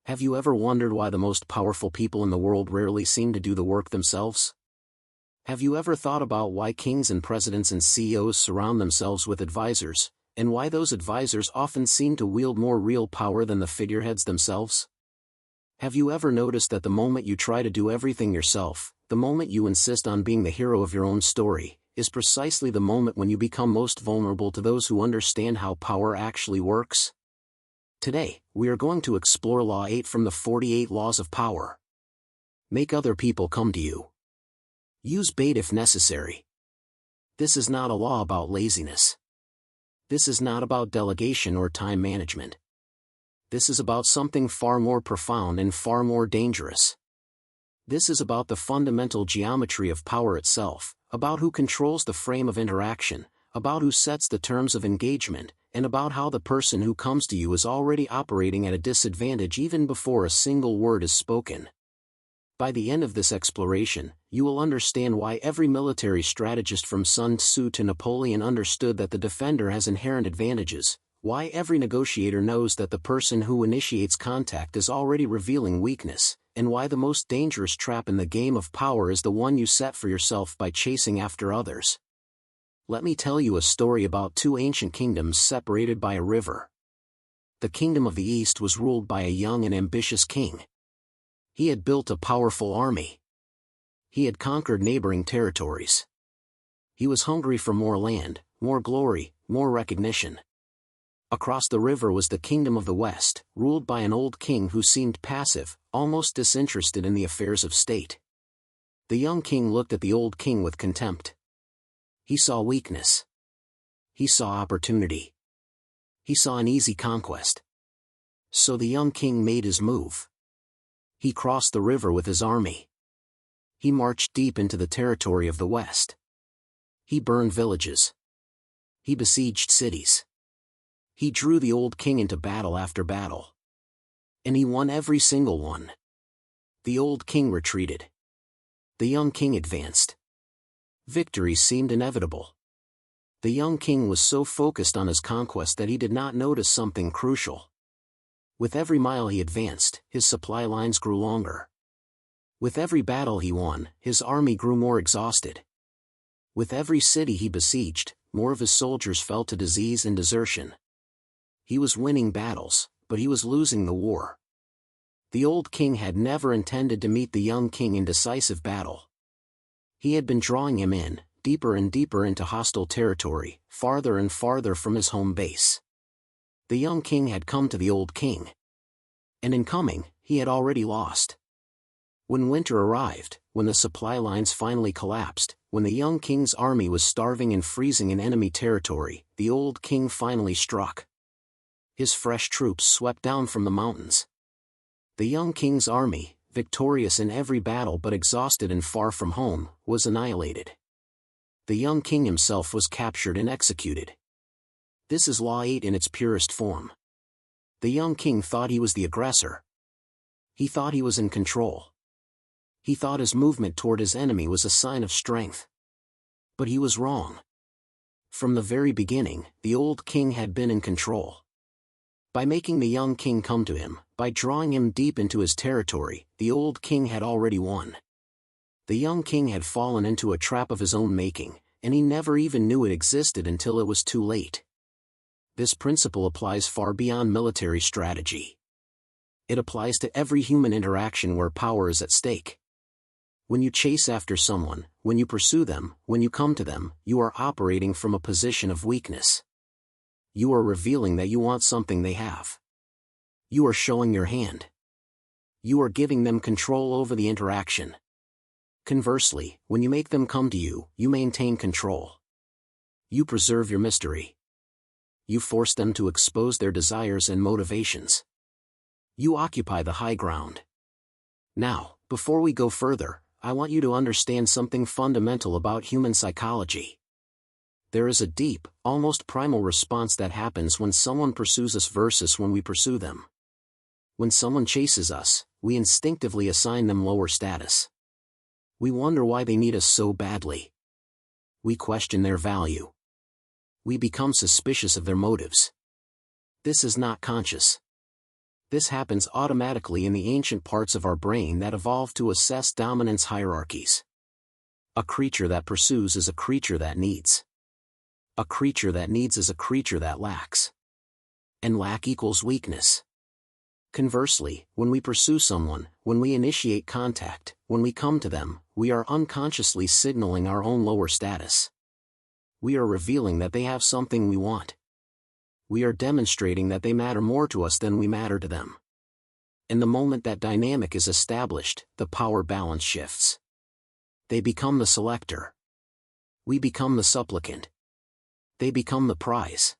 Have you ever wondered why the most powerful people in the world rarely seem to do the work themselves? Have you ever thought about why kings and presidents and CEOs surround themselves with advisors, and why those advisors often seem to wield more real power than the figureheads themselves? Have you ever noticed that the moment you try to do everything yourself, the moment you insist on being the hero of your own story, is precisely the moment when you become most vulnerable to those who understand how power actually works? Today, we are going to explore Law 8 from the 48 Laws of Power. Make other people come to you. Use bait if necessary. This is not a law about laziness. This is not about delegation or time management. This is about something far more profound and far more dangerous. This is about the fundamental geometry of power itself, about who controls the frame of interaction, about who sets the terms of engagement, and about how the person who comes to you is already operating at a disadvantage even before a single word is spoken. By the end of this exploration, you will understand why every military strategist from Sun Tzu to Napoleon understood that the defender has inherent advantages, why every negotiator knows that the person who initiates contact is already revealing weakness, and why the most dangerous trap in the game of power is the one you set for yourself by chasing after others. Let me tell you a story about two ancient kingdoms separated by a river. The kingdom of the East was ruled by a young and ambitious king. He had built a powerful army. He had conquered neighboring territories. He was hungry for more land, more glory, more recognition. Across the river was the kingdom of the West, ruled by an old king who seemed passive, almost disinterested in the affairs of state. The young king looked at the old king with contempt. He saw weakness. He saw opportunity. He saw an easy conquest. So the young king made his move. He crossed the river with his army. He marched deep into the territory of the West. He burned villages. He besieged cities. He drew the old king into battle after battle. And he won every single one. The old king retreated. The young king advanced. Victory seemed inevitable. The young king was so focused on his conquest that he did not notice something crucial. With every mile he advanced, his supply lines grew longer. With every battle he won, his army grew more exhausted. With every city he besieged, more of his soldiers fell to disease and desertion. He was winning battles, but he was losing the war. The old king had never intended to meet the young king in decisive battle. He had been drawing him in, deeper and deeper into hostile territory, farther and farther from his home base. The young king had come to the old king. And in coming, he had already lost. When winter arrived, when the supply lines finally collapsed, when the young king's army was starving and freezing in enemy territory, the old king finally struck. His fresh troops swept down from the mountains. The young king's army, victorious in every battle but exhausted and far from home, was annihilated. The young king himself was captured and executed. This is Law 8 in its purest form. The young king thought he was the aggressor. He thought he was in control. He thought his movement toward his enemy was a sign of strength. But he was wrong. From the very beginning, the old king had been in control. By making the young king come to him, by drawing him deep into his territory, the old king had already won. The young king had fallen into a trap of his own making, and he never even knew it existed until it was too late. This principle applies far beyond military strategy. It applies to every human interaction where power is at stake. When you chase after someone, when you pursue them, when you come to them, you are operating from a position of weakness. You are revealing that you want something they have. You are showing your hand. You are giving them control over the interaction. Conversely, when you make them come to you, you maintain control. You preserve your mystery. You force them to expose their desires and motivations. You occupy the high ground. Now, before we go further, I want you to understand something fundamental about human psychology. There is a deep, almost primal response that happens when someone pursues us versus when we pursue them. When someone chases us, we instinctively assign them lower status. We wonder why they need us so badly. We question their value. We become suspicious of their motives. This is not conscious. This happens automatically in the ancient parts of our brain that evolved to assess dominance hierarchies. A creature that pursues is a creature that needs. A creature that needs is a creature that lacks. And lack equals weakness. Conversely, when we pursue someone, when we initiate contact, when we come to them, we are unconsciously signaling our own lower status. We are revealing that they have something we want. We are demonstrating that they matter more to us than we matter to them. And the moment that dynamic is established, the power balance shifts. They become the selector. We become the supplicant. They become the prize.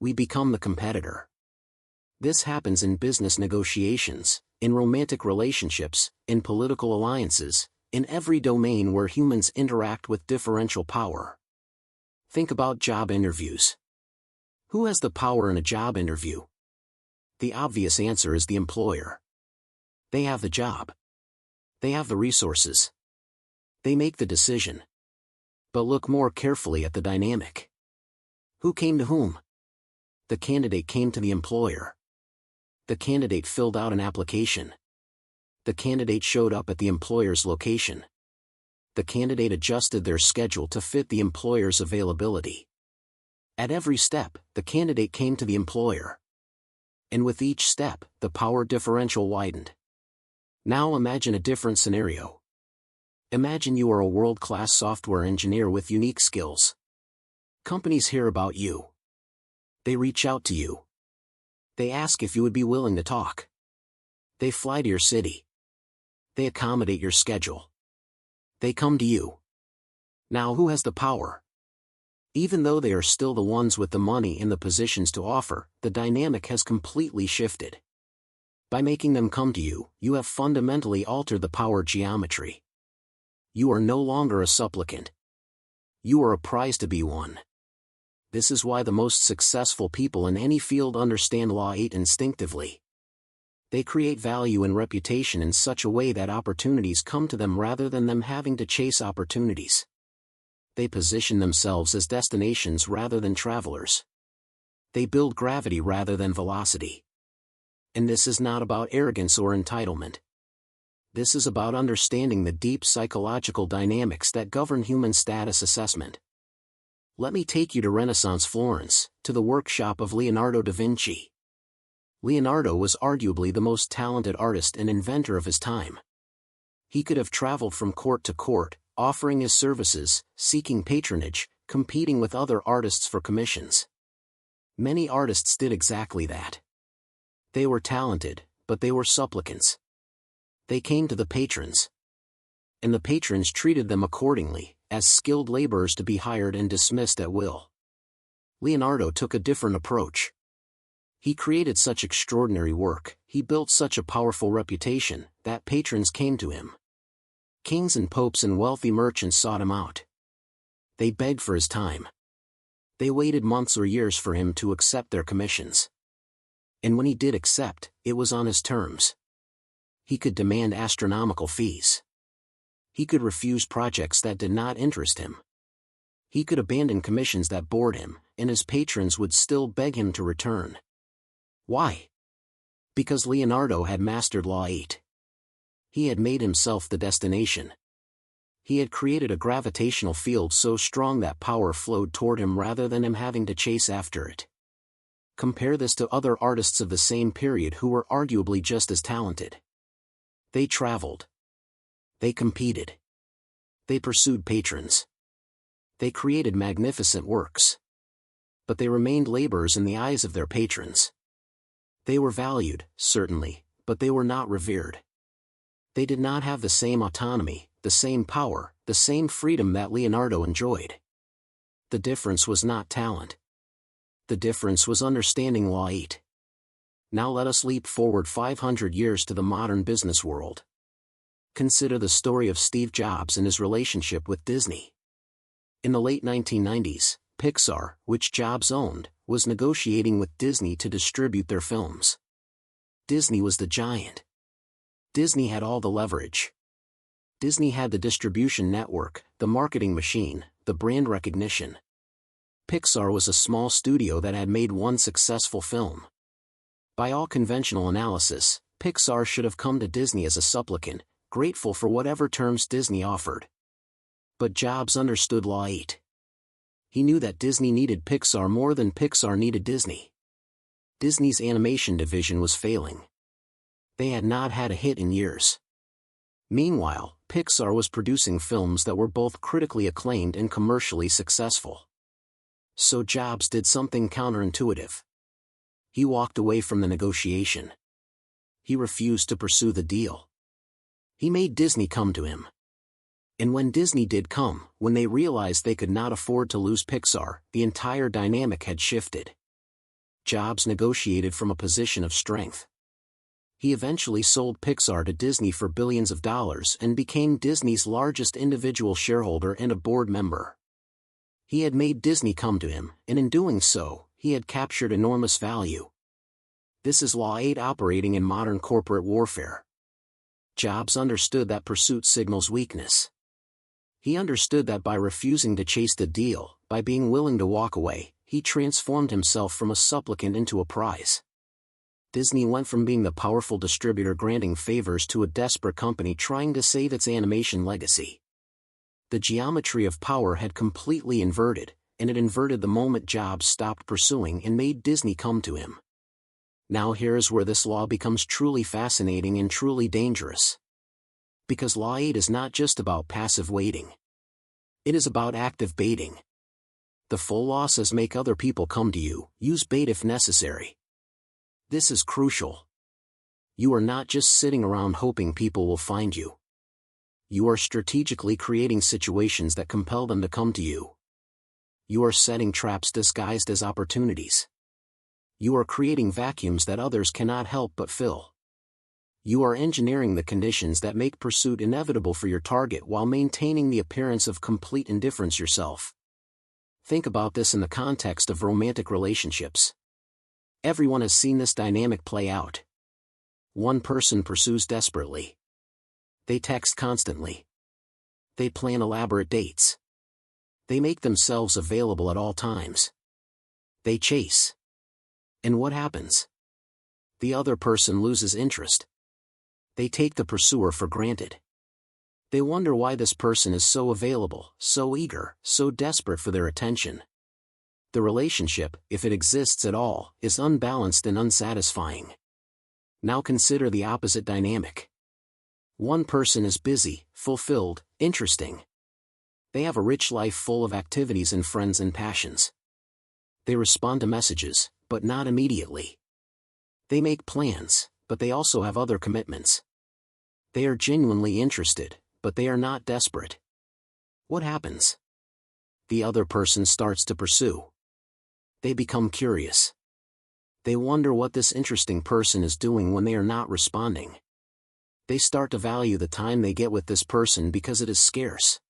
We become the competitor. This happens in business negotiations, in romantic relationships, in political alliances, in every domain where humans interact with differential power. Think about job interviews. Who has the power in a job interview? The obvious answer is the employer. They have the job. They have the resources. They make the decision. But look more carefully at the dynamic. Who came to whom? The candidate came to the employer. The candidate filled out an application. The candidate showed up at the employer's location. The candidate adjusted their schedule to fit the employer's availability. At every step, the candidate came to the employer. And with each step, the power differential widened. Now imagine a different scenario. Imagine you are a world-class software engineer with unique skills. Companies hear about you. They reach out to you. They ask if you would be willing to talk. They fly to your city. They accommodate your schedule. They come to you. Now who has the power? Even though they are still the ones with the money and the positions to offer, the dynamic has completely shifted. By making them come to you, you have fundamentally altered the power geometry. You are no longer a supplicant. You are a prize to be won. This is why the most successful people in any field understand Law 8 instinctively. They create value and reputation in such a way that opportunities come to them rather than them having to chase opportunities. They position themselves as destinations rather than travelers. They build gravity rather than velocity. And this is not about arrogance or entitlement. This is about understanding the deep psychological dynamics that govern human status assessment. Let me take you to Renaissance Florence, to the workshop of Leonardo da Vinci. Leonardo was arguably the most talented artist and inventor of his time. He could have traveled from court to court, offering his services, seeking patronage, competing with other artists for commissions. Many artists did exactly that. They were talented, but they were supplicants. They came to the patrons. And the patrons treated them accordingly, as skilled laborers to be hired and dismissed at will. Leonardo took a different approach. He created such extraordinary work, he built such a powerful reputation, that patrons came to him. Kings and popes and wealthy merchants sought him out. They begged for his time. They waited months or years for him to accept their commissions. And when he did accept, it was on his terms. He could demand astronomical fees. He could refuse projects that did not interest him. He could abandon commissions that bored him, and his patrons would still beg him to return. Why? Because Leonardo had mastered Law 8. He had made himself the destination. He had created a gravitational field so strong that power flowed toward him rather than him having to chase after it. Compare this to other artists of the same period who were arguably just as talented. They traveled. They competed. They pursued patrons. They created magnificent works. But they remained laborers in the eyes of their patrons. They were valued, certainly, but they were not revered. They did not have the same autonomy, the same power, the same freedom that Leonardo enjoyed. The difference was not talent. The difference was understanding Law 8. Now let us leap forward 500 years to the modern business world. Consider the story of Steve Jobs and his relationship with Disney. In the late 1990s, Pixar, which Jobs owned, was negotiating with Disney to distribute their films. Disney was the giant. Disney had all the leverage. Disney had the distribution network, the marketing machine, the brand recognition. Pixar was a small studio that had made one successful film. By all conventional analysis, Pixar should have come to Disney as a supplicant, grateful for whatever terms Disney offered. But Jobs understood Law 8. He knew that Disney needed Pixar more than Pixar needed Disney. Disney's animation division was failing. They had not had a hit in years. Meanwhile, Pixar was producing films that were both critically acclaimed and commercially successful. So Jobs did something counterintuitive. He walked away from the negotiation. He refused to pursue the deal. He made Disney come to him. And when Disney did come, when they realized they could not afford to lose Pixar, the entire dynamic had shifted. Jobs negotiated from a position of strength. He eventually sold Pixar to Disney for billions of dollars and became Disney's largest individual shareholder and a board member. He had made Disney come to him, and in doing so, he had captured enormous value. This is Law 8 operating in modern corporate warfare. Jobs understood that pursuit signals weakness. He understood that by refusing to chase the deal, by being willing to walk away, he transformed himself from a supplicant into a prize. Disney went from being the powerful distributor granting favors to a desperate company trying to save its animation legacy. The geometry of power had completely inverted, and it inverted the moment Jobs stopped pursuing and made Disney come to him. Now here is where this law becomes truly fascinating and truly dangerous. Because Law 8 is not just about passive waiting. It is about active baiting. The full law says make other people come to you, use bait if necessary. This is crucial. You are not just sitting around hoping people will find you. You are strategically creating situations that compel them to come to you. You are setting traps disguised as opportunities. You are creating vacuums that others cannot help but fill. You are engineering the conditions that make pursuit inevitable for your target while maintaining the appearance of complete indifference yourself. Think about this in the context of romantic relationships. Everyone has seen this dynamic play out. One person pursues desperately. They text constantly. They plan elaborate dates. They make themselves available at all times. They chase. And what happens? The other person loses interest. They take the pursuer for granted. They wonder why this person is so available, so eager, so desperate for their attention. The relationship, if it exists at all, is unbalanced and unsatisfying. Now consider the opposite dynamic. One person is busy, fulfilled, interesting. They have a rich life full of activities and friends and passions. They respond to messages, but not immediately. They make plans, but they also have other commitments. They are genuinely interested, but they are not desperate. What happens? The other person starts to pursue. They become curious. They wonder what this interesting person is doing when they are not responding. They start to value the time they get with this person because it is scarce.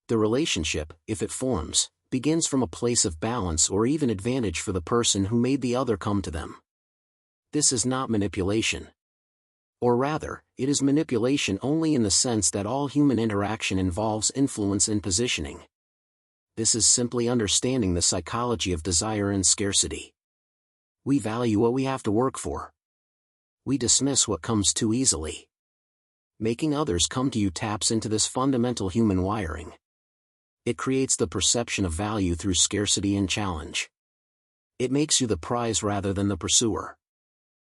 The relationship, if it forms, begins from a place of balance or even advantage for the person who made the other come to them. This is not manipulation. Or rather, it is manipulation only in the sense that all human interaction involves influence and positioning. This is simply understanding the psychology of desire and scarcity. We value what we have to work for. We dismiss what comes too easily. Making others come to you taps into this fundamental human wiring. It creates the perception of value through scarcity and challenge. It makes you the prize rather than the pursuer.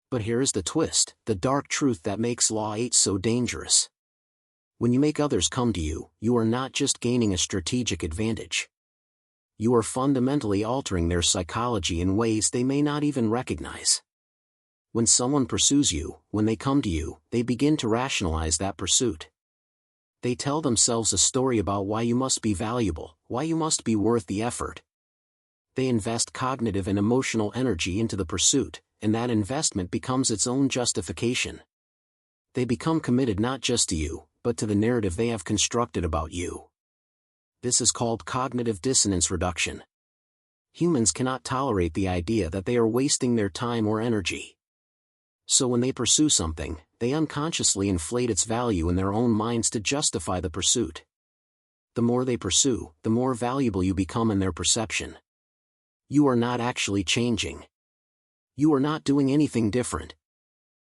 But here is the twist, the dark truth that makes Law 8 so dangerous. When you make others come to you, you are not just gaining a strategic advantage. You are fundamentally altering their psychology in ways they may not even recognize. When someone pursues you, when they come to you, they begin to rationalize that pursuit. They tell themselves a story about why you must be valuable, why you must be worth the effort. They invest cognitive and emotional energy into the pursuit, and that investment becomes its own justification. They become committed not just to you, but to the narrative they have constructed about you. This is called cognitive dissonance reduction. Humans cannot tolerate the idea that they are wasting their time or energy. So when they pursue something, they unconsciously inflate its value in their own minds to justify the pursuit. The more they pursue, the more valuable you become in their perception. You are not actually changing. You are not doing anything different.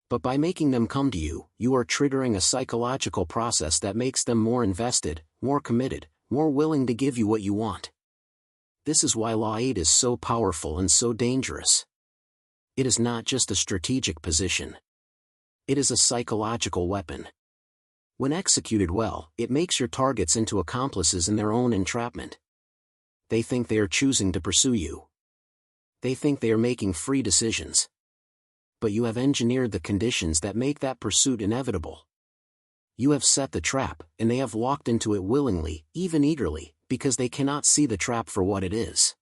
But by making them come to you, you are triggering a psychological process that makes them more invested, more committed, more willing to give you what you want. This is why Law 8 is so powerful and so dangerous. It is not just a strategic position. It is a psychological weapon. When executed well, it makes your targets into accomplices in their own entrapment. They think they are choosing to pursue you. They think they are making free decisions. But you have engineered the conditions that make that pursuit inevitable. You have set the trap, and they have walked into it willingly, even eagerly, because they cannot see the trap for what it is.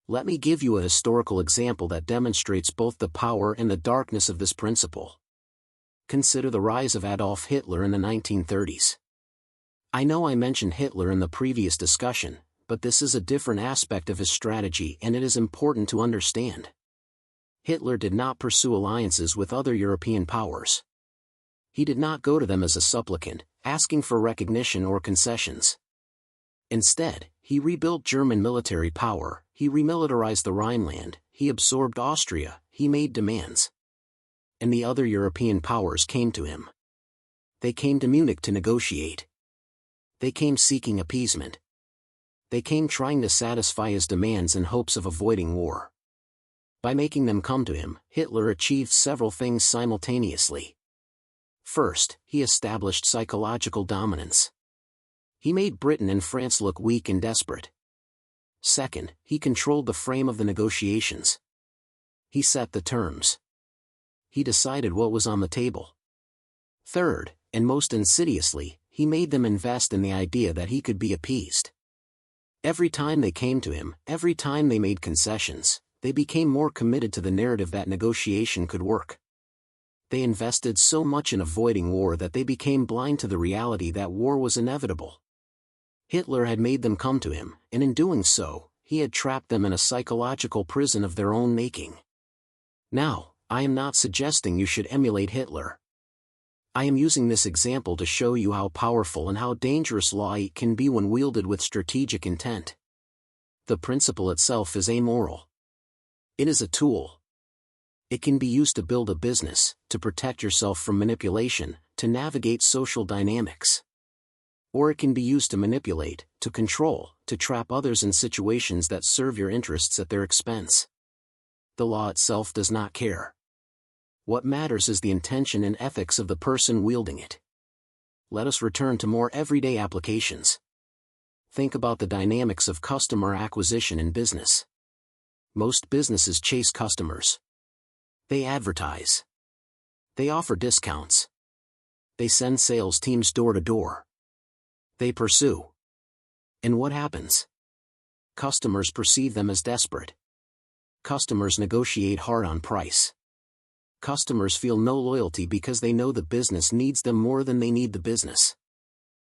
Let me give you a historical example that demonstrates both the power and the darkness of this principle. Consider the rise of Adolf Hitler in the 1930s. I know I mentioned Hitler in the previous discussion, but this is a different aspect of his strategy and it is important to understand. Hitler did not pursue alliances with other European powers. He did not go to them as a supplicant, asking for recognition or concessions. Instead, he rebuilt German military power, he remilitarized the Rhineland, he absorbed Austria, he made demands. And the other European powers came to him. They came to Munich to negotiate. They came seeking appeasement. They came trying to satisfy his demands in hopes of avoiding war. By making them come to him, Hitler achieved several things simultaneously. First, he established psychological dominance. He made Britain and France look weak and desperate. Second, he controlled the frame of the negotiations. He set the terms. He decided what was on the table. Third, and most insidiously, he made them invest in the idea that he could be appeased. Every time they came to him, every time they made concessions, they became more committed to the narrative that negotiation could work. They invested so much in avoiding war that they became blind to the reality that war was inevitable. Hitler had made them come to him, and in doing so, he had trapped them in a psychological prison of their own making. Now, I am not suggesting you should emulate Hitler. I am using this example to show you how powerful and how dangerous Law 8 can be when wielded with strategic intent. The principle itself is amoral. It is a tool. It can be used to build a business, to protect yourself from manipulation, to navigate social dynamics. Or it can be used to manipulate, to control, to trap others in situations that serve your interests at their expense. The law itself does not care. What matters is the intention and ethics of the person wielding it. Let us return to more everyday applications. Think about the dynamics of customer acquisition in business. Most businesses chase customers. They advertise. They offer discounts. They send sales teams door to door. They pursue. And what happens? Customers perceive them as desperate. Customers negotiate hard on price. Customers feel no loyalty because they know the business needs them more than they need the business.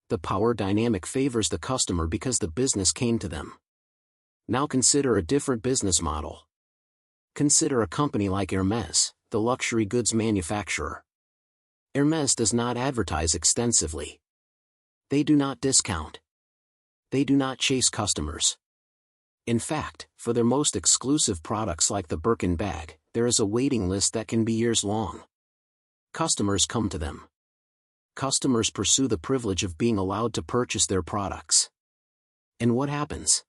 The power dynamic favors the customer because the business came to them. Now consider a different business model. Consider a company like Hermès, the luxury goods manufacturer. Hermès does not advertise extensively. They do not discount. They do not chase customers. In fact, for their most exclusive products like the Birkin bag, there is a waiting list that can be years long. Customers come to them. Customers pursue the privilege of being allowed to purchase their products. And what happens?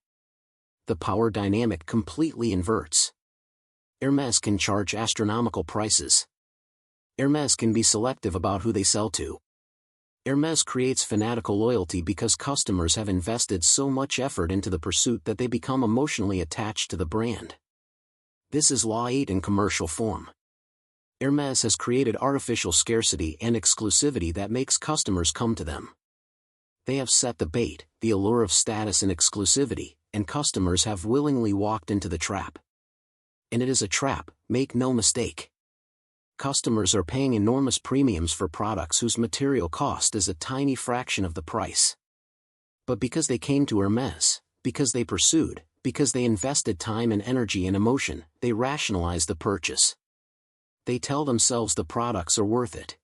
The power dynamic completely inverts. Hermès can charge astronomical prices. Hermès can be selective about who they sell to. Hermès creates fanatical loyalty because customers have invested so much effort into the pursuit that they become emotionally attached to the brand. This is Law 8 in commercial form. Hermès has created artificial scarcity and exclusivity that makes customers come to them. They have set the bait, the allure of status and exclusivity, and customers have willingly walked into the trap. And it is a trap, make no mistake. Customers are paying enormous premiums for products whose material cost is a tiny fraction of the price. But because they came to Hermès, because they pursued, because they invested time and energy and emotion, they rationalize the purchase. They tell themselves the products are worth it.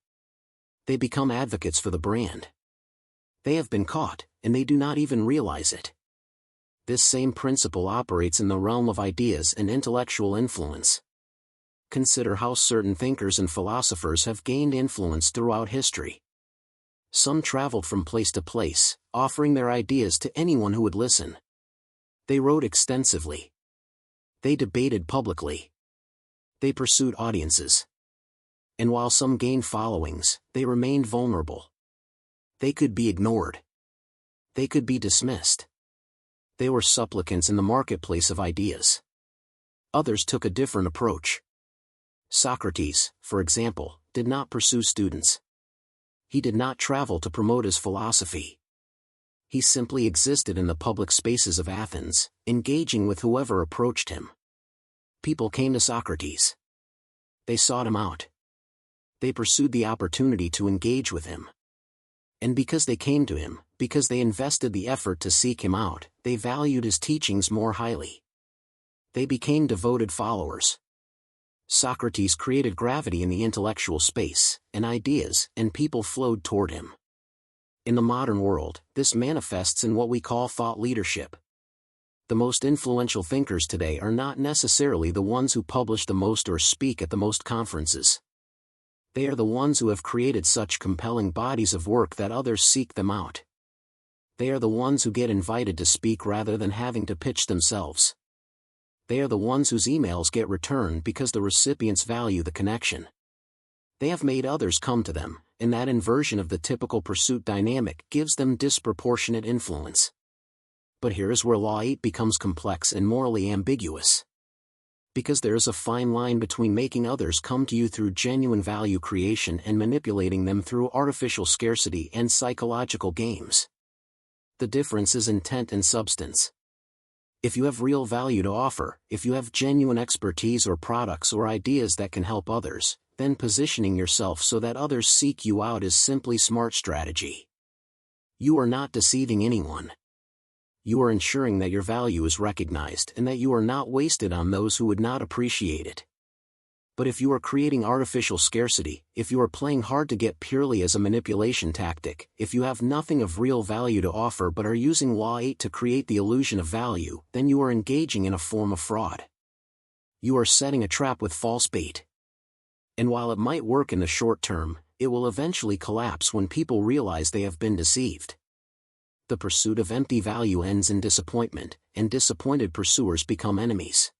They become advocates for the brand. They have been caught, and they do not even realize it. This same principle operates in the realm of ideas and intellectual influence. Consider how certain thinkers and philosophers have gained influence throughout history. Some traveled from place to place, offering their ideas to anyone who would listen. They wrote extensively. They debated publicly. They pursued audiences. And while some gained followings, they remained vulnerable. They could be ignored. They could be dismissed. They were supplicants in the marketplace of ideas. Others took a different approach. Socrates, for example, did not pursue students. He did not travel to promote his philosophy. He simply existed in the public spaces of Athens, engaging with whoever approached him. People came to Socrates. They sought him out. They pursued the opportunity to engage with him. And because they came to him, because they invested the effort to seek him out, they valued his teachings more highly. They became devoted followers. Socrates created gravity in the intellectual space, and ideas and people flowed toward him. In the modern world, this manifests in what we call thought leadership. The most influential thinkers today are not necessarily the ones who publish the most or speak at the most conferences. They are the ones who have created such compelling bodies of work that others seek them out. They are the ones who get invited to speak rather than having to pitch themselves. They are the ones whose emails get returned because the recipients value the connection. They have made others come to them, and that inversion of the typical pursuit dynamic gives them disproportionate influence. But here is where Law 8 becomes complex and morally ambiguous. Because there is a fine line between making others come to you through genuine value creation and manipulating them through artificial scarcity and psychological games. The difference is intent and substance. If you have real value to offer, if you have genuine expertise or products or ideas that can help others, then positioning yourself so that others seek you out is simply smart strategy. You are not deceiving anyone. You are ensuring that your value is recognized and that you are not wasted on those who would not appreciate it. But if you are creating artificial scarcity, if you are playing hard to get purely as a manipulation tactic, if you have nothing of real value to offer but are using Law 8 to create the illusion of value, then you are engaging in a form of fraud. You are setting a trap with false bait. And while it might work in the short term, it will eventually collapse when people realize they have been deceived. The pursuit of empty value ends in disappointment, and disappointed pursuers become enemies.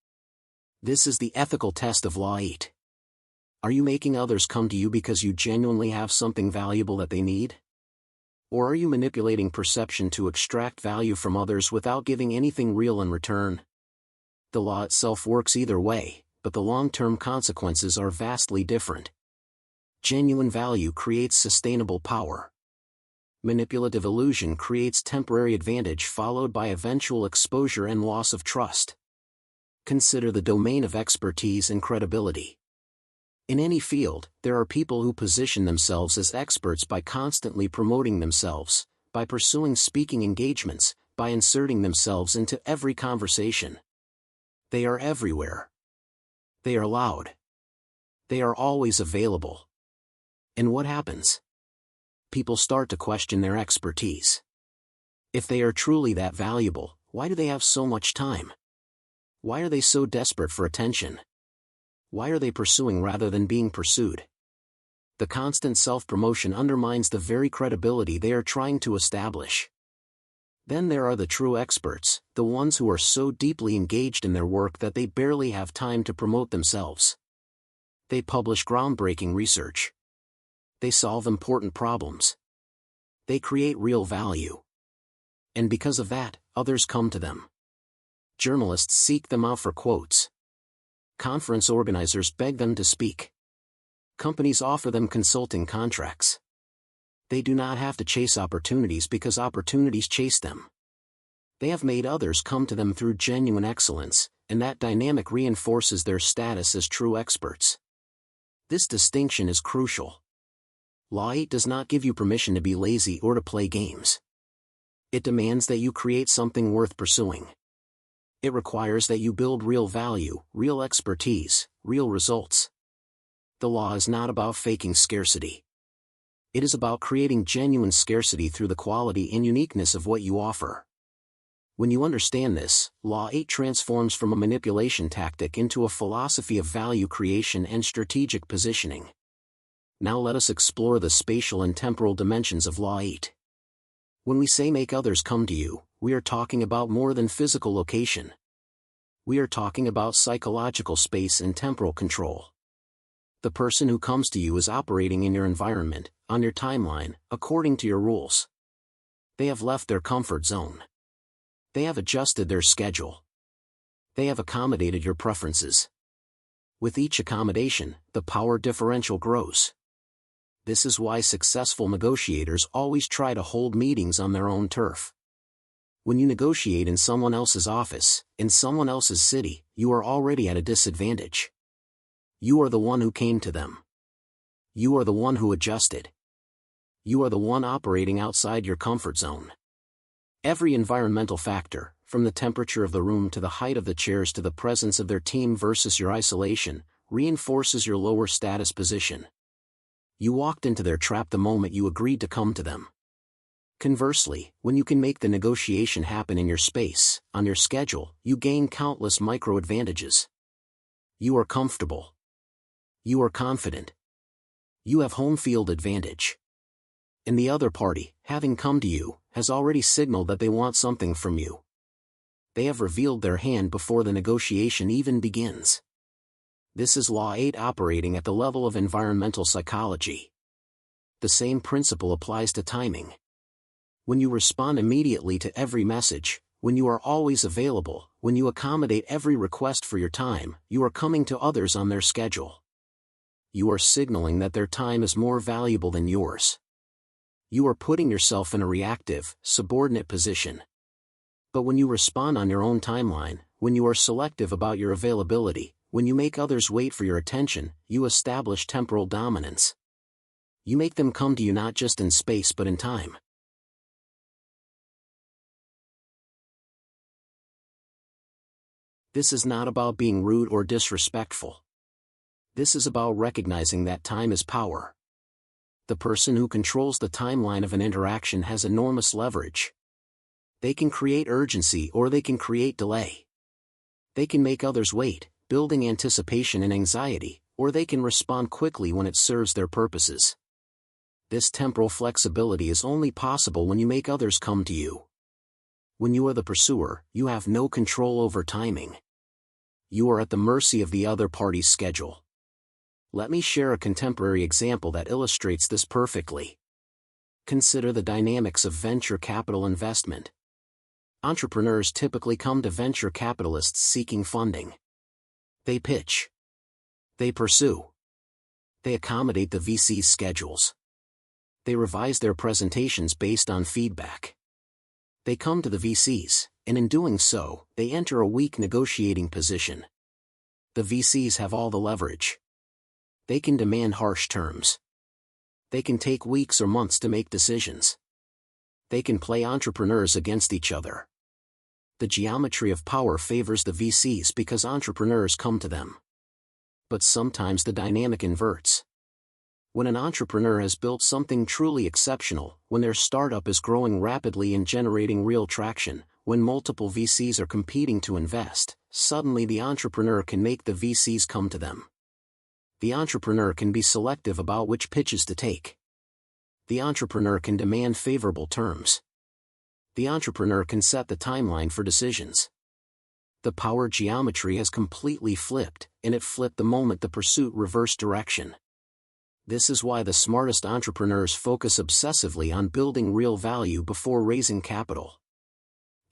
This is the ethical test of Law 8. Are you making others come to you because you genuinely have something valuable that they need? Or are you manipulating perception to extract value from others without giving anything real in return? The law itself works either way, but the long-term consequences are vastly different. Genuine value creates sustainable power. Manipulative illusion creates temporary advantage followed by eventual exposure and loss of trust. Consider the domain of expertise and credibility. In any field, there are people who position themselves as experts by constantly promoting themselves, by pursuing speaking engagements, by inserting themselves into every conversation. They are everywhere. They are loud. They are always available. And what happens? People start to question their expertise. If they are truly that valuable, why do they have so much time? Why are they so desperate for attention? Why are they pursuing rather than being pursued? The constant self-promotion undermines the very credibility they are trying to establish. Then there are the true experts, the ones who are so deeply engaged in their work that they barely have time to promote themselves. They publish groundbreaking research. They solve important problems. They create real value. And because of that, others come to them. Journalists seek them out for quotes. Conference organizers beg them to speak. Companies offer them consulting contracts. They do not have to chase opportunities because opportunities chase them. They have made others come to them through genuine excellence, and that dynamic reinforces their status as true experts. This distinction is crucial. Law 8 does not give you permission to be lazy or to play games. It demands that you create something worth pursuing. It requires that you build real value, real expertise, real results. The law is not about faking scarcity. It is about creating genuine scarcity through the quality and uniqueness of what you offer. When you understand this, Law 8 transforms from a manipulation tactic into a philosophy of value creation and strategic positioning. Now let us explore the spatial and temporal dimensions of Law 8. When we say make others come to you, we are talking about more than physical location. We are talking about psychological space and temporal control. The person who comes to you is operating in your environment, on your timeline, according to your rules. They have left their comfort zone. They have adjusted their schedule. They have accommodated your preferences. With each accommodation, the power differential grows. This is why successful negotiators always try to hold meetings on their own turf. When you negotiate in someone else's office, in someone else's city, you are already at a disadvantage. You are the one who came to them. You are the one who adjusted. You are the one operating outside your comfort zone. Every environmental factor, from the temperature of the room to the height of the chairs to the presence of their team versus your isolation, reinforces your lower status position. You walked into their trap the moment you agreed to come to them. Conversely, when you can make the negotiation happen in your space, on your schedule, you gain countless micro-advantages. You are comfortable. You are confident. You have home field advantage. And the other party, having come to you, has already signaled that they want something from you. They have revealed their hand before the negotiation even begins. This is Law 8 operating at the level of environmental psychology. The same principle applies to timing. When you respond immediately to every message, when you are always available, when you accommodate every request for your time, you are coming to others on their schedule. You are signaling that their time is more valuable than yours. You are putting yourself in a reactive, subordinate position. But when you respond on your own timeline, when you are selective about your availability, when you make others wait for your attention, you establish temporal dominance. You make them come to you not just in space but in time. This is not about being rude or disrespectful. This is about recognizing that time is power. The person who controls the timeline of an interaction has enormous leverage. They can create urgency or they can create delay. They can make others wait, building anticipation and anxiety, or they can respond quickly when it serves their purposes. This temporal flexibility is only possible when you make others come to you. When you are the pursuer, you have no control over timing. You are at the mercy of the other party's schedule. Let me share a contemporary example that illustrates this perfectly. Consider the dynamics of venture capital investment. Entrepreneurs typically come to venture capitalists seeking funding. They pitch. They pursue. They accommodate the VC's schedules. They revise their presentations based on feedback. They come to the VCs, and in doing so, they enter a weak negotiating position. The VCs have all the leverage. They can demand harsh terms. They can take weeks or months to make decisions. They can play entrepreneurs against each other. The geometry of power favors the VCs because entrepreneurs come to them. But sometimes the dynamic inverts. When an entrepreneur has built something truly exceptional, when their startup is growing rapidly and generating real traction, when multiple VCs are competing to invest, suddenly the entrepreneur can make the VCs come to them. The entrepreneur can be selective about which pitches to take. The entrepreneur can demand favorable terms. The entrepreneur can set the timeline for decisions. The power geometry has completely flipped, and it flipped the moment the pursuit reversed direction. This is why the smartest entrepreneurs focus obsessively on building real value before raising capital.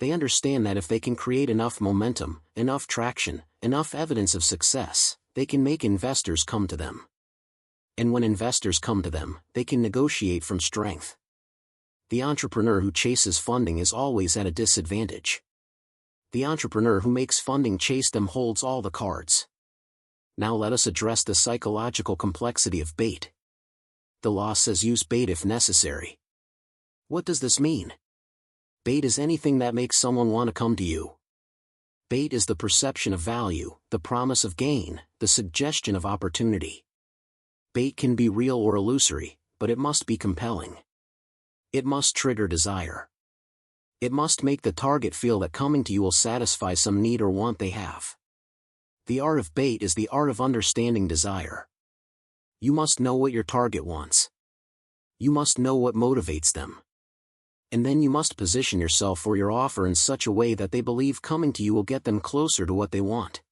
They understand that if they can create enough momentum, enough traction, enough evidence of success, they can make investors come to them. And when investors come to them, they can negotiate from strength. The entrepreneur who chases funding is always at a disadvantage. The entrepreneur who makes funding chase them holds all the cards. Now let us address the psychological complexity of bait. The law says use bait if necessary. What does this mean? Bait is anything that makes someone want to come to you. Bait is the perception of value, the promise of gain, the suggestion of opportunity. Bait can be real or illusory, but it must be compelling. It must trigger desire. It must make the target feel that coming to you will satisfy some need or want they have. The art of bait is the art of understanding desire. You must know what your target wants. You must know what motivates them. And then you must position yourself for your offer in such a way that they believe coming to you will get them closer to what they want.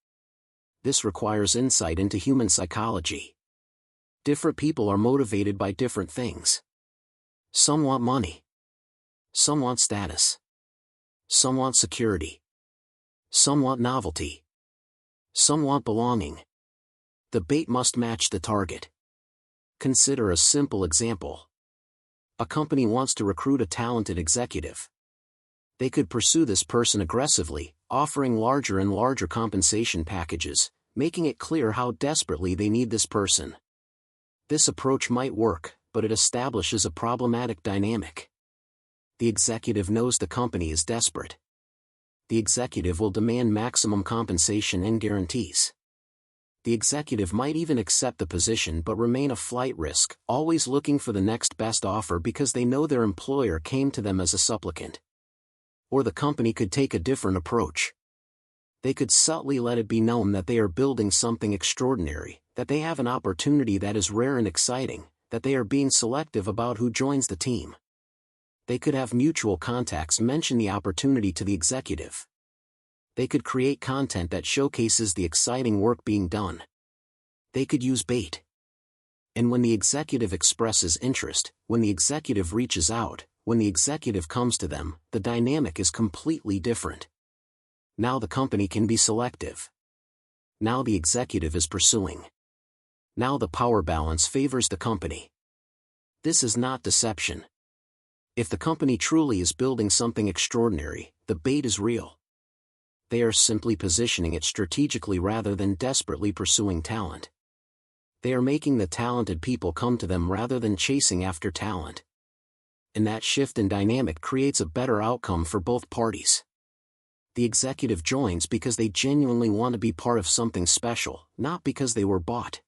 This requires insight into human psychology. Different people are motivated by different things. Some want money. Some want status. Some want security. Some want novelty. Some want belonging. The bait must match the target. Consider a simple example. A company wants to recruit a talented executive. They could pursue this person aggressively, offering larger and larger compensation packages, making it clear how desperately they need this person. This approach might work, but it establishes a problematic dynamic. The executive knows the company is desperate. The executive will demand maximum compensation and guarantees. The executive might even accept the position but remain a flight risk, always looking for the next best offer because they know their employer came to them as a supplicant. Or the company could take a different approach. They could subtly let it be known that they are building something extraordinary, that they have an opportunity that is rare and exciting, that they are being selective about who joins the team. They could have mutual contacts mention the opportunity to the executive. They could create content that showcases the exciting work being done. They could use bait. And when the executive expresses interest, when the executive reaches out, when the executive comes to them, the dynamic is completely different. Now the company can be selective. Now the executive is pursuing. Now the power balance favors the company. This is not deception. If the company truly is building something extraordinary, the bait is real. They are simply positioning it strategically rather than desperately pursuing talent. They are making the talented people come to them rather than chasing after talent. And that shift in dynamic creates a better outcome for both parties. The executive joins because they genuinely want to be part of something special, not because they were bought.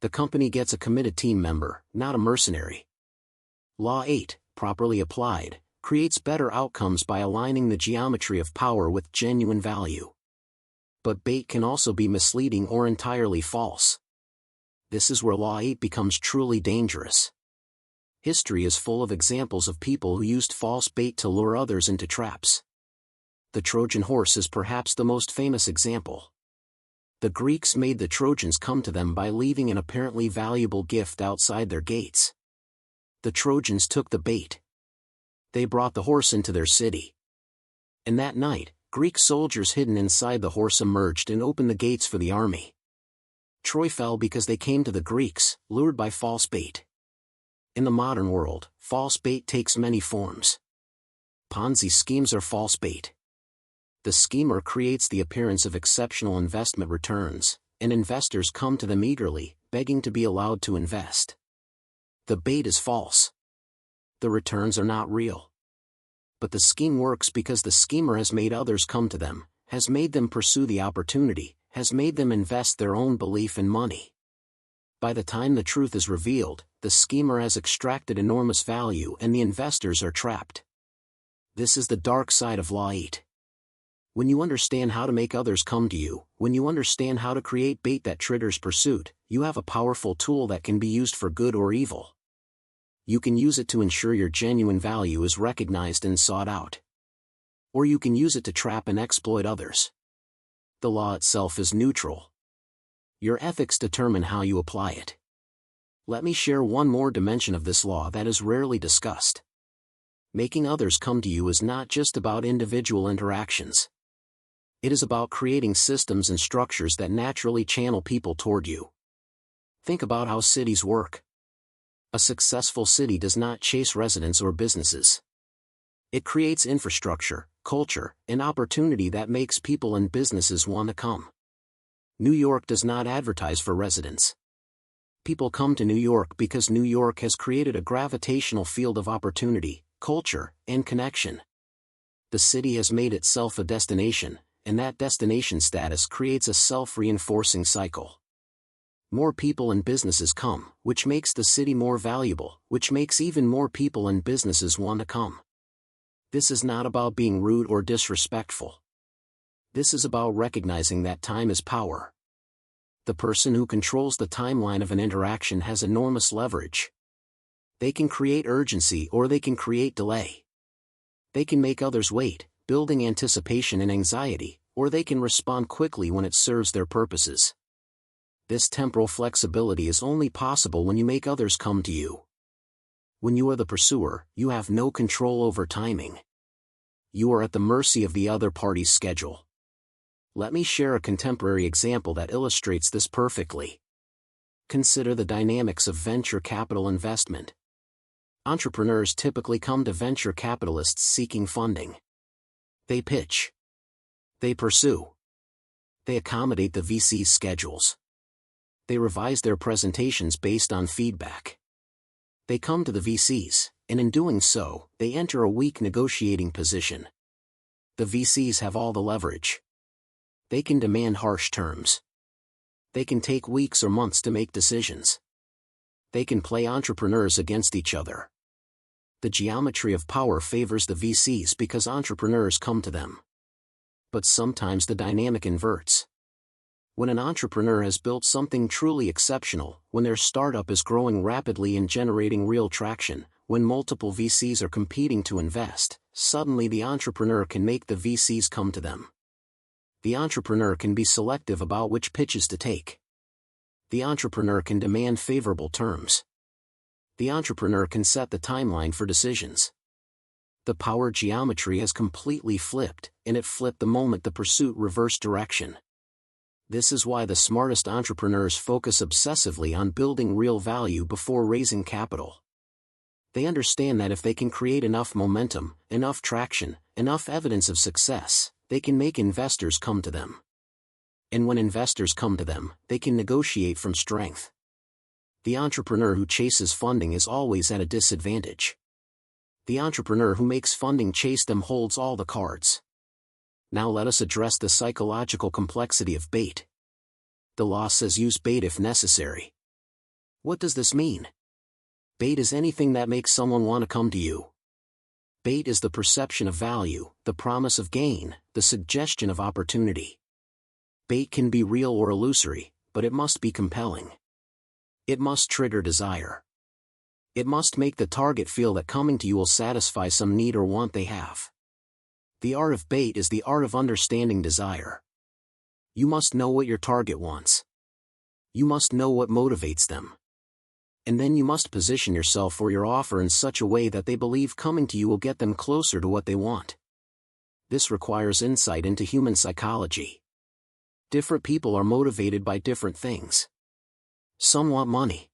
The company gets a committed team member, not a mercenary. Law 8, properly applied, creates better outcomes by aligning the geometry of power with genuine value. But bait can also be misleading or entirely false. This is where Law 8 becomes truly dangerous. History is full of examples of people who used false bait to lure others into traps. The Trojan horse is perhaps the most famous example. The Greeks made the Trojans come to them by leaving an apparently valuable gift outside their gates. The Trojans took the bait. They brought the horse into their city. And that night, Greek soldiers hidden inside the horse emerged and opened the gates for the army. Troy fell because they came to the Greeks, lured by false bait. In the modern world, false bait takes many forms. Ponzi schemes are false bait. The schemer creates the appearance of exceptional investment returns, and investors come to them eagerly, begging to be allowed to invest. The bait is false. The returns are not real. But the scheme works because the schemer has made others come to them, has made them pursue the opportunity, has made them invest their own belief and money. By the time the truth is revealed, the schemer has extracted enormous value and the investors are trapped. This is the dark side of Law 8. When you understand how to make others come to you, when you understand how to create bait that triggers pursuit, you have a powerful tool that can be used for good or evil. You can use it to ensure your genuine value is recognized and sought out. Or you can use it to trap and exploit others. The law itself is neutral. Your ethics determine how you apply it. Let me share one more dimension of this law that is rarely discussed. Making others come to you is not just about individual interactions. It is about creating systems and structures that naturally channel people toward you. Think about how cities work. A successful city does not chase residents or businesses. It creates infrastructure, culture, and opportunity that makes people and businesses want to come. New York does not advertise for residents. People come to New York because New York has created a gravitational field of opportunity, culture, and connection. The city has made itself a destination, and that destination status creates a self-reinforcing cycle. More people and businesses come, which makes the city more valuable, which makes even more people and businesses want to come. This is not about being rude or disrespectful. This is about recognizing that time is power. The person who controls the timeline of an interaction has enormous leverage. They can create urgency or they can create delay. They can make others wait, building anticipation and anxiety, or they can respond quickly when it serves their purposes. This temporal flexibility is only possible when you make others come to you. When you are the pursuer, you have no control over timing. You are at the mercy of the other party's schedule. Let me share a contemporary example that illustrates this perfectly. Consider the dynamics of venture capital investment. Entrepreneurs typically come to venture capitalists seeking funding. They pitch. They pursue. They accommodate the VC's schedules. They revise their presentations based on feedback. They come to the VCs, and in doing so, they enter a weak negotiating position. The VCs have all the leverage. They can demand harsh terms. They can take weeks or months to make decisions. They can play entrepreneurs against each other. The geometry of power favors the VCs because entrepreneurs come to them. But sometimes the dynamic inverts. When an entrepreneur has built something truly exceptional, when their startup is growing rapidly and generating real traction, when multiple VCs are competing to invest, suddenly the entrepreneur can make the VCs come to them. The entrepreneur can be selective about which pitches to take. The entrepreneur can demand favorable terms. The entrepreneur can set the timeline for decisions. The power geometry has completely flipped, and it flipped the moment the pursuit reversed direction. This is why the smartest entrepreneurs focus obsessively on building real value before raising capital. They understand that if they can create enough momentum, enough traction, enough evidence of success, they can make investors come to them. And when investors come to them, they can negotiate from strength. The entrepreneur who chases funding is always at a disadvantage. The entrepreneur who makes funding chase them holds all the cards. Now let us address the psychological complexity of bait. The law says use bait if necessary. What does this mean? Bait is anything that makes someone want to come to you. Bait is the perception of value, the promise of gain, the suggestion of opportunity. Bait can be real or illusory, but it must be compelling. It must trigger desire. It must make the target feel that coming to you will satisfy some need or want they have. The art of bait is the art of understanding desire. You must know what your target wants. You must know what motivates them. And then you must position yourself or your offer in such a way that they believe coming to you will get them closer to what they want. This requires insight into human psychology. Different people are motivated by different things. Some want money.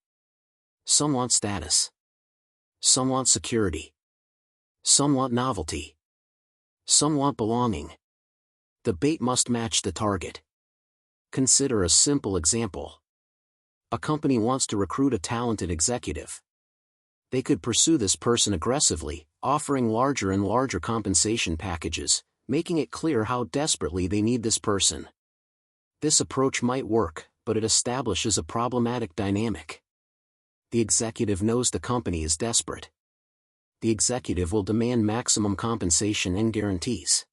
Some want status. Some want security. Some want novelty. Some want belonging. The bait must match the target. Consider a simple example. A company wants to recruit a talented executive. They could pursue this person aggressively, offering larger and larger compensation packages, making it clear how desperately they need this person. This approach might work, but it establishes a problematic dynamic. The executive knows the company is desperate. The executive will demand maximum compensation and guarantees.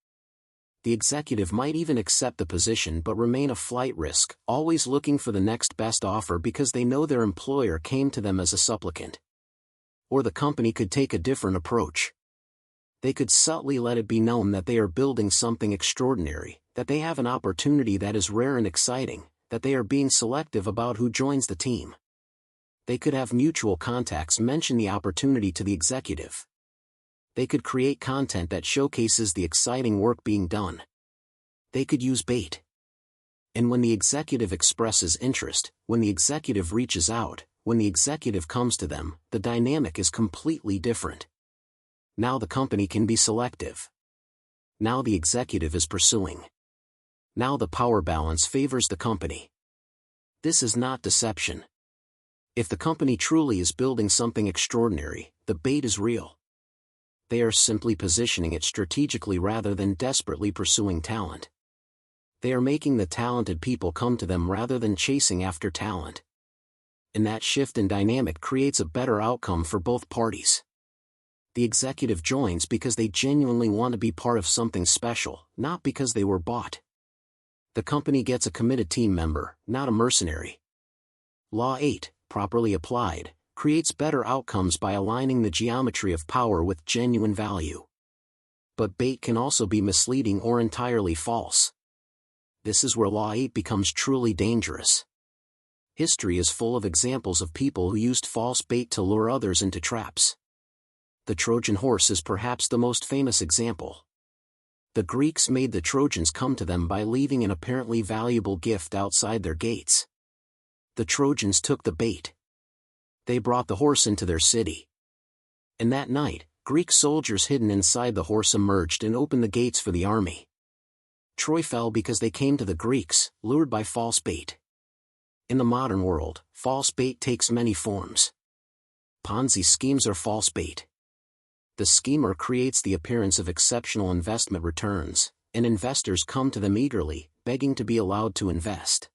The executive might even accept the position but remain a flight risk, always looking for the next best offer because they know their employer came to them as a supplicant. Or the company could take a different approach. They could subtly let it be known that they are building something extraordinary, that they have an opportunity that is rare and exciting, that they are being selective about who joins the team. They could have mutual contacts mention the opportunity to the executive. They could create content that showcases the exciting work being done. They could use bait. And when the executive expresses interest, when the executive reaches out, when the executive comes to them, the dynamic is completely different. Now the company can be selective. Now the executive is pursuing. Now the power balance favors the company. This is not deception. If the company truly is building something extraordinary, the bait is real. They are simply positioning it strategically rather than desperately pursuing talent. They are making the talented people come to them rather than chasing after talent. And that shift in dynamic creates a better outcome for both parties. The executive joins because they genuinely want to be part of something special, not because they were bought. The company gets a committed team member, not a mercenary. Law 8, properly applied, creates better outcomes by aligning the geometry of power with genuine value. But bait can also be misleading or entirely false. This is where Law 8 becomes truly dangerous. History is full of examples of people who used false bait to lure others into traps. The Trojan horse is perhaps the most famous example. The Greeks made the Trojans come to them by leaving an apparently valuable gift outside their gates. The Trojans took the bait. They brought the horse into their city. And that night, Greek soldiers hidden inside the horse emerged and opened the gates for the army. Troy fell because they came to the Greeks, lured by false bait. In the modern world, false bait takes many forms. Ponzi schemes are false bait. The schemer creates the appearance of exceptional investment returns, and investors come to them eagerly, begging to be allowed to invest.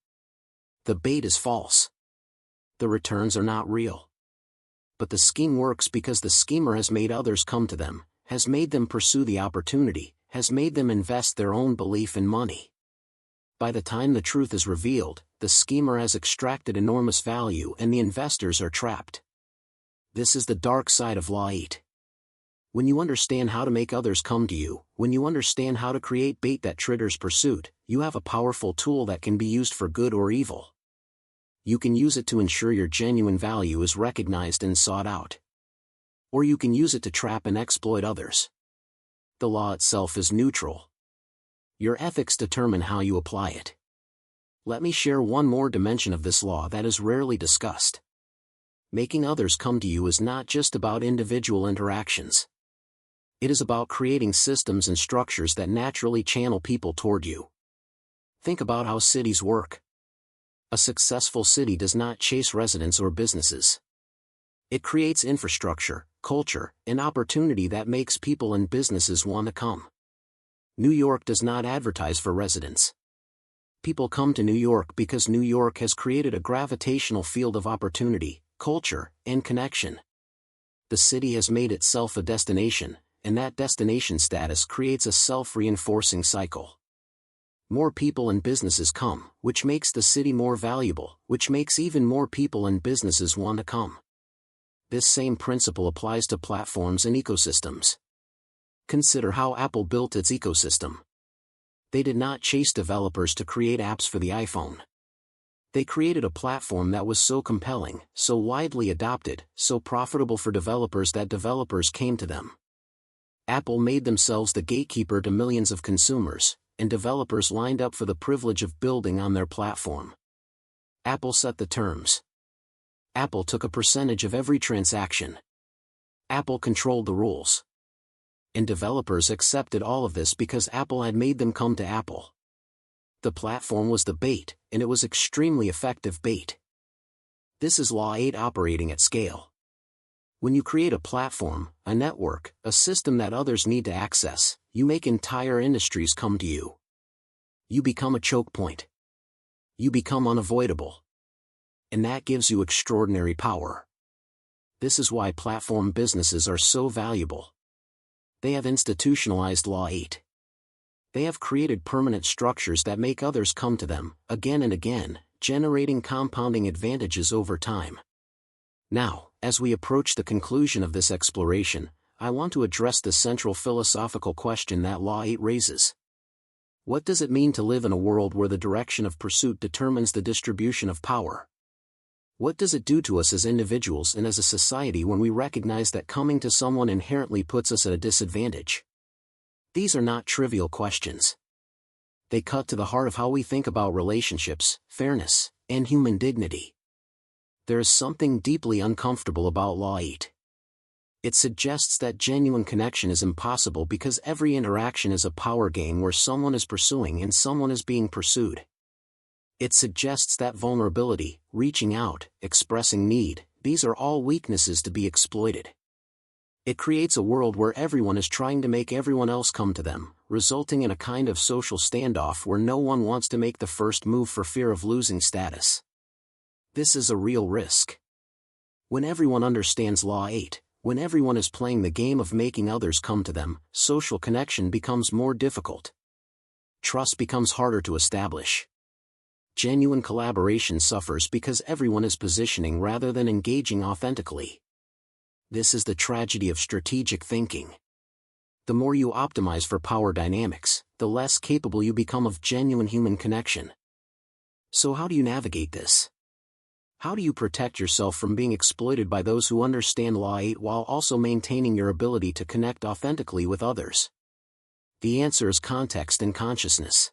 The bait is false. The returns are not real. But the scheme works because the schemer has made others come to them, has made them pursue the opportunity, has made them invest their own belief and money. By the time the truth is revealed, the schemer has extracted enormous value and the investors are trapped. This is the dark side of Law 8. When you understand how to make others come to you, when you understand how to create bait that triggers pursuit, you have a powerful tool that can be used for good or evil. You can use it to ensure your genuine value is recognized and sought out. Or you can use it to trap and exploit others. The law itself is neutral. Your ethics determine how you apply it. Let me share one more dimension of this law that is rarely discussed. Making others come to you is not just about individual interactions. It is about creating systems and structures that naturally channel people toward you. Think about how cities work. A successful city does not chase residents or businesses. It creates infrastructure, culture, and opportunity that makes people and businesses want to come. New York does not advertise for residents. People come to New York because New York has created a gravitational field of opportunity, culture, and connection. The city has made itself a destination, and that destination status creates a self-reinforcing cycle. More people and businesses come, which makes the city more valuable, which makes even more people and businesses want to come. This same principle applies to platforms and ecosystems. Consider how Apple built its ecosystem. They did not chase developers to create apps for the iPhone. They created a platform that was so compelling, so widely adopted, so profitable for developers that developers came to them. Apple made themselves the gatekeeper to millions of consumers, and developers lined up for the privilege of building on their platform. Apple set the terms. Apple took a percentage of every transaction. Apple controlled the rules. And developers accepted all of this because Apple had made them come to Apple. The platform was the bait, and it was extremely effective bait. This is Law 8 operating at scale. When you create a platform, a network, a system that others need to access, you make entire industries come to you. You become a choke point. You become unavoidable. And that gives you extraordinary power. This is why platform businesses are so valuable. They have institutionalized Law 8. They have created permanent structures that make others come to them, again and again, generating compounding advantages over time. Now, as we approach the conclusion of this exploration, I want to address the central philosophical question that Law 8 raises. What does it mean to live in a world where the direction of pursuit determines the distribution of power? What does it do to us as individuals and as a society when we recognize that coming to someone inherently puts us at a disadvantage? These are not trivial questions. They cut to the heart of how we think about relationships, fairness, and human dignity. There is something deeply uncomfortable about Law 8. It suggests that genuine connection is impossible because every interaction is a power game where someone is pursuing and someone is being pursued. It suggests that vulnerability, reaching out, expressing need, these are all weaknesses to be exploited. It creates a world where everyone is trying to make everyone else come to them, resulting in a kind of social standoff where no one wants to make the first move for fear of losing status. This is a real risk. When everyone understands Law 8, When everyone is playing the game of making others come to them, social connection becomes more difficult. Trust becomes harder to establish. Genuine collaboration suffers because everyone is positioning rather than engaging authentically. This is the tragedy of strategic thinking. The more you optimize for power dynamics, the less capable you become of genuine human connection. So how do you navigate this? How do you protect yourself from being exploited by those who understand Law 8 while also maintaining your ability to connect authentically with others? The answer is context and consciousness.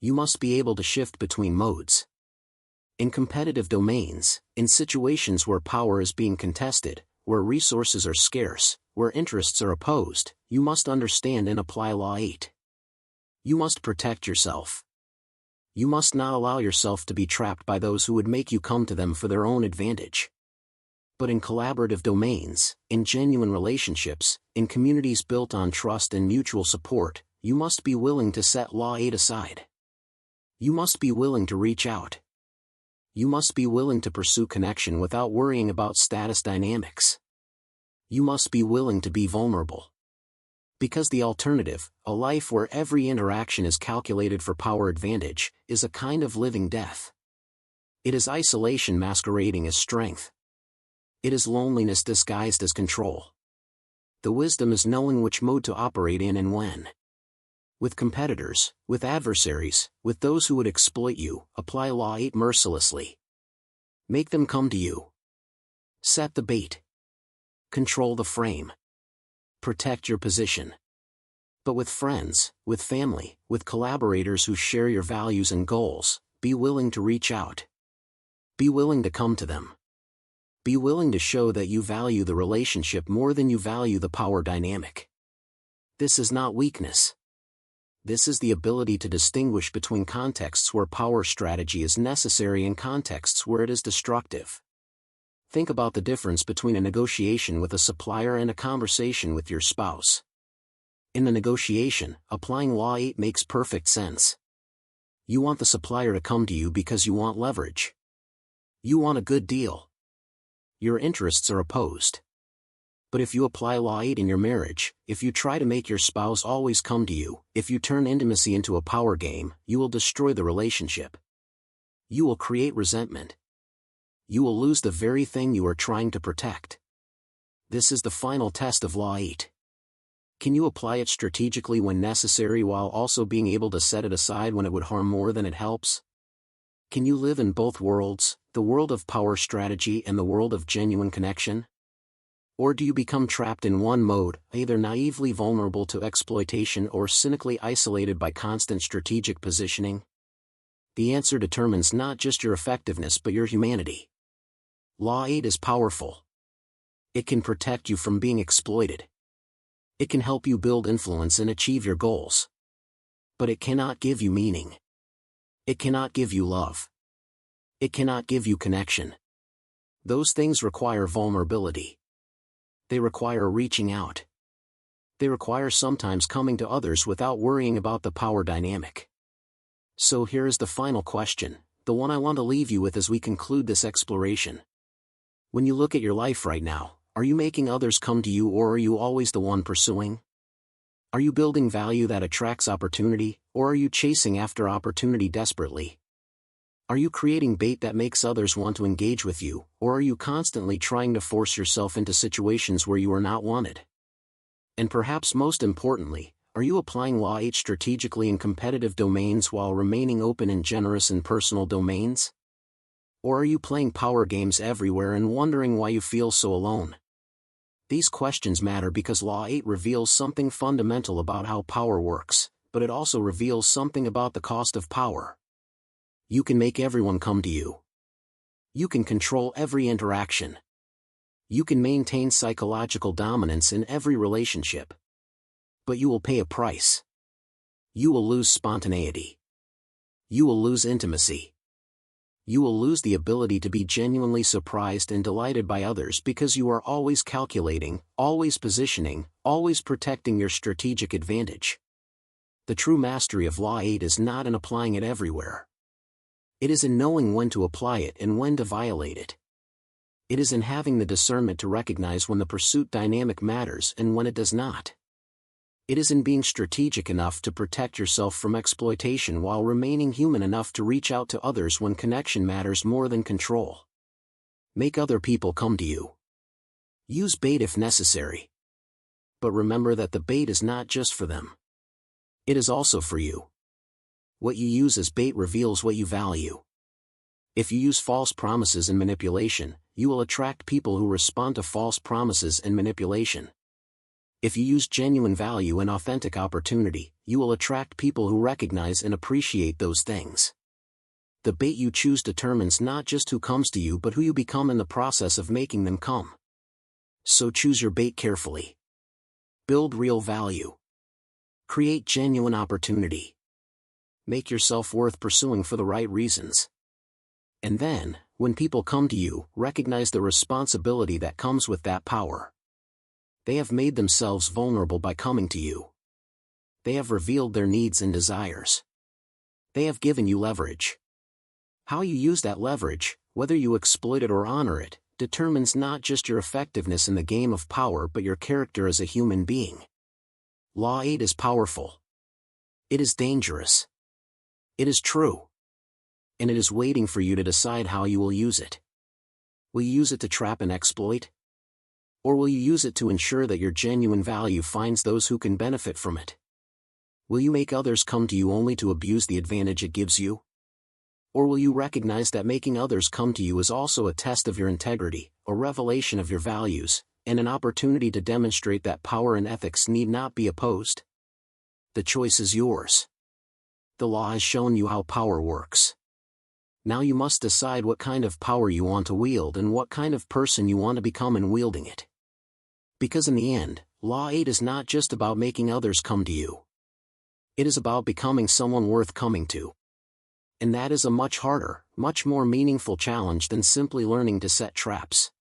You must be able to shift between modes. In competitive domains, in situations where power is being contested, where resources are scarce, where interests are opposed, you must understand and apply Law 8. You must protect yourself. You must not allow yourself to be trapped by those who would make you come to them for their own advantage. But in collaborative domains, in genuine relationships, in communities built on trust and mutual support, you must be willing to set Law 8 aside. You must be willing to reach out. You must be willing to pursue connection without worrying about status dynamics. You must be willing to be vulnerable. Because the alternative, a life where every interaction is calculated for power advantage, is a kind of living death. It is isolation masquerading as strength. It is loneliness disguised as control. The wisdom is knowing which mode to operate in and when. With competitors, with adversaries, with those who would exploit you, apply Law 8 mercilessly. Make them come to you. Set the bait. Control the frame. Protect your position. But with friends, with family, with collaborators who share your values and goals, be willing to reach out. Be willing to come to them. Be willing to show that you value the relationship more than you value the power dynamic. This is not weakness. This is the ability to distinguish between contexts where power strategy is necessary and contexts where it is destructive. Think about the difference between a negotiation with a supplier and a conversation with your spouse. In the negotiation, applying Law 8 makes perfect sense. You want the supplier to come to you because you want leverage. You want a good deal. Your interests are opposed. But if you apply Law 8 in your marriage, if you try to make your spouse always come to you, if you turn intimacy into a power game, you will destroy the relationship. You will create resentment. You will lose the very thing you are trying to protect. This is the final test of Law 8. Can you apply it strategically when necessary while also being able to set it aside when it would harm more than it helps? Can you live in both worlds, the world of power strategy and the world of genuine connection? Or do you become trapped in one mode, either naively vulnerable to exploitation or cynically isolated by constant strategic positioning? The answer determines not just your effectiveness but your humanity. Law 8 is powerful. It can protect you from being exploited. It can help you build influence and achieve your goals. But it cannot give you meaning. It cannot give you love. It cannot give you connection. Those things require vulnerability. They require reaching out. They require sometimes coming to others without worrying about the power dynamic. So here is the final question, the one I want to leave you with as we conclude this exploration. When you look at your life right now, are you making others come to you or are you always the one pursuing? Are you building value that attracts opportunity, or are you chasing after opportunity desperately? Are you creating bait that makes others want to engage with you, or are you constantly trying to force yourself into situations where you are not wanted? And perhaps most importantly, are you applying Law 8 strategically in competitive domains while remaining open and generous in personal domains? Or are you playing power games everywhere and wondering why you feel so alone? These questions matter because Law 8 reveals something fundamental about how power works, but it also reveals something about the cost of power. You can make everyone come to you. You can control every interaction. You can maintain psychological dominance in every relationship. But you will pay a price. You will lose spontaneity. You will lose intimacy. You will lose the ability to be genuinely surprised and delighted by others because you are always calculating, always positioning, always protecting your strategic advantage. The true mastery of Law 8 is not in applying it everywhere. It is in knowing when to apply it and when to violate it. It is in having the discernment to recognize when the pursuit dynamic matters and when it does not. It is in being strategic enough to protect yourself from exploitation while remaining human enough to reach out to others when connection matters more than control. Make other people come to you. Use bait if necessary. But remember that the bait is not just for them. It is also for you. What you use as bait reveals what you value. If you use false promises and manipulation, you will attract people who respond to false promises and manipulation. If you use genuine value and authentic opportunity, you will attract people who recognize and appreciate those things. The bait you choose determines not just who comes to you but who you become in the process of making them come. So choose your bait carefully. Build real value. Create genuine opportunity. Make yourself worth pursuing for the right reasons. And then, when people come to you, recognize the responsibility that comes with that power. They have made themselves vulnerable by coming to you. They have revealed their needs and desires. They have given you leverage. How you use that leverage, whether you exploit it or honor it, determines not just your effectiveness in the game of power but your character as a human being. Law 8 is powerful. It is dangerous. It is true. And it is waiting for you to decide how you will use it. Will you use it to trap and exploit? Or will you use it to ensure that your genuine value finds those who can benefit from it? Will you make others come to you only to abuse the advantage it gives you? Or will you recognize that making others come to you is also a test of your integrity, a revelation of your values, and an opportunity to demonstrate that power and ethics need not be opposed? The choice is yours. The law has shown you how power works. Now you must decide what kind of power you want to wield and what kind of person you want to become in wielding it. Because in the end, Law 8 is not just about making others come to you. It is about becoming someone worth coming to. And that is a much harder, much more meaningful challenge than simply learning to set traps.